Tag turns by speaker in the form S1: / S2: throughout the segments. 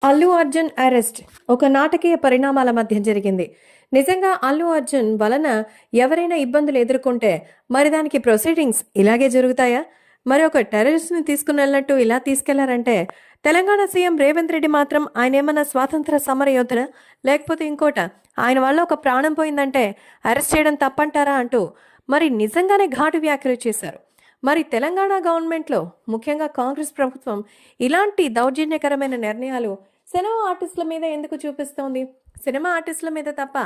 S1: Allu Arjun arrest ఒక నాటకీయ పరిణామాల మధ్య జరిగింది. నిజంగా అల్లు అర్జున్ వలన ఎవరైనా ఇబ్బందులు ఎదుర్కొంటే మరి దానికి ప్రొసీడింగ్స్ ఇలాగే జరుగుతాయా? మరి ఒక టెర్రరిస్ట్ ని తీసుకుని వెళ్ళినట్టు ఇలా తీసుకెళ్లారంటే తెలంగాణ సీఎం రేవంత్ రెడ్డి మాత్రం ఆయన ఏమన్నా స్వాతంత్ర సమర యోధన లేకపోతే ఇంకోట ఆయన వల్ల ఒక ప్రాణం పోయిందంటే అరెస్ట్ చేయడం తప్పంటారా అంటూ మరి నిజంగానే ఘాటు వ్యాఖ్యలు చేశారు. మరి తెలంగాణ గవర్నమెంట్లో ముఖ్యంగా కాంగ్రెస్ ప్రభుత్వం ఇలాంటి దౌర్జన్యకరమైన నిర్ణయాలు సినిమా ఆర్టిస్టుల మీద ఎందుకు చూపిస్తోంది? సినిమా ఆర్టిస్టుల మీద తప్ప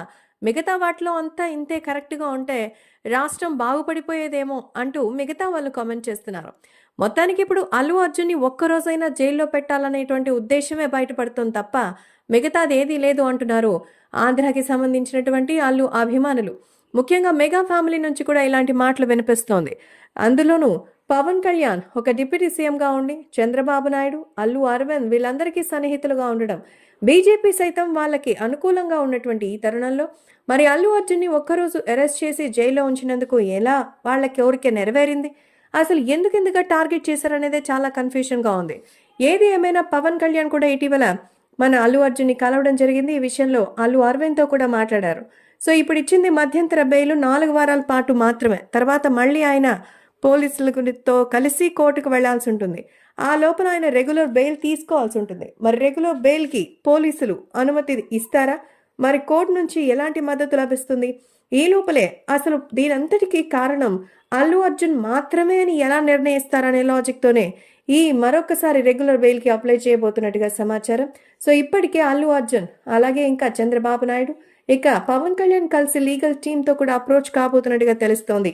S1: మిగతా వాటిలో అంతా ఇంతే కరెక్ట్గా ఉంటే రాష్ట్రం బాగుపడిపోయేదేమో అంటూ మిగతా వాళ్ళు కామెంట్ చేస్తున్నారు. మొత్తానికి ఇప్పుడు అల్లు అర్జున్ని ఒక్కరోజైనా జైల్లో పెట్టాలనేటువంటి ఉద్దేశమే బయటపడుతుంది తప్ప మిగతాది ఏదీ లేదు అంటున్నారు ఆంధ్రాకి సంబంధించినటువంటి అల్లు అభిమానులు. ముఖ్యంగా మెగా ఫ్యామిలీ నుంచి కూడా ఇలాంటి మాటలు వినిపిస్తోంది. అందులోనూ పవన్ కళ్యాణ్ ఒక డిప్యూటీ సీఎంగా ఉండి చంద్రబాబు నాయుడు, అల్లు అరవింద్ వీళ్ళందరికీ సన్నిహితులుగా ఉండడం, బీజేపీ సైతం వాళ్ళకి అనుకూలంగా ఉన్నటువంటి ఈ తరుణంలో మరి అల్లు అర్జున్ని ఒక్కరోజు అరెస్ట్ చేసి జైల్లో ఉంచినందుకు ఎలా వాళ్ళకి ఎవరికి నెరవేరింది? అసలు ఎందుకెందుకు టార్గెట్ చేశారనేదే చాలా కన్ఫ్యూషన్గా ఉంది. ఏది ఏమైనా పవన్ కళ్యాణ్ కూడా ఇటీవల మన అల్లు అర్జున్ని కలవడం జరిగింది. ఈ విషయంలో అల్లు అరవింద్తో కూడా మాట్లాడారు. సో ఇప్పుడు ఇచ్చింది మధ్యంతర బెయిల్ 4 వారాల పాటు మాత్రమే. తర్వాత మళ్ళీ ఆయన పోలీసులతో కలిసి కోర్టుకు వెళ్లాల్సి ఉంటుంది. ఆ లోపల ఆయన రెగ్యులర్ బెయిల్ తీసుకోవాల్సి ఉంటుంది. మరి రెగ్యులర్ బెయిల్కి పోలీసులు అనుమతి ఇస్తారా? మరి కోర్టు నుంచి ఎలాంటి మద్దతు లభిస్తుంది? ఈ లోపలే అసలు దీనంతటికీ కారణం అల్లు అర్జున్ మాత్రమే అని ఎలా నిర్ణయిస్తారనే లాజిక్తోనే ఈ మరొకసారి రెగ్యులర్ బెయిల్కి అప్లై చేయబోతున్నట్టుగా సమాచారం. సో ఇప్పటికే అల్లు అర్జున్ అలాగే ఇంకా చంద్రబాబు నాయుడు ఇక పవన్ కళ్యాణ్ కలిసి లీగల్ టీంతో కూడా అప్రోచ్ కాబోతున్నట్టుగా తెలుస్తోంది.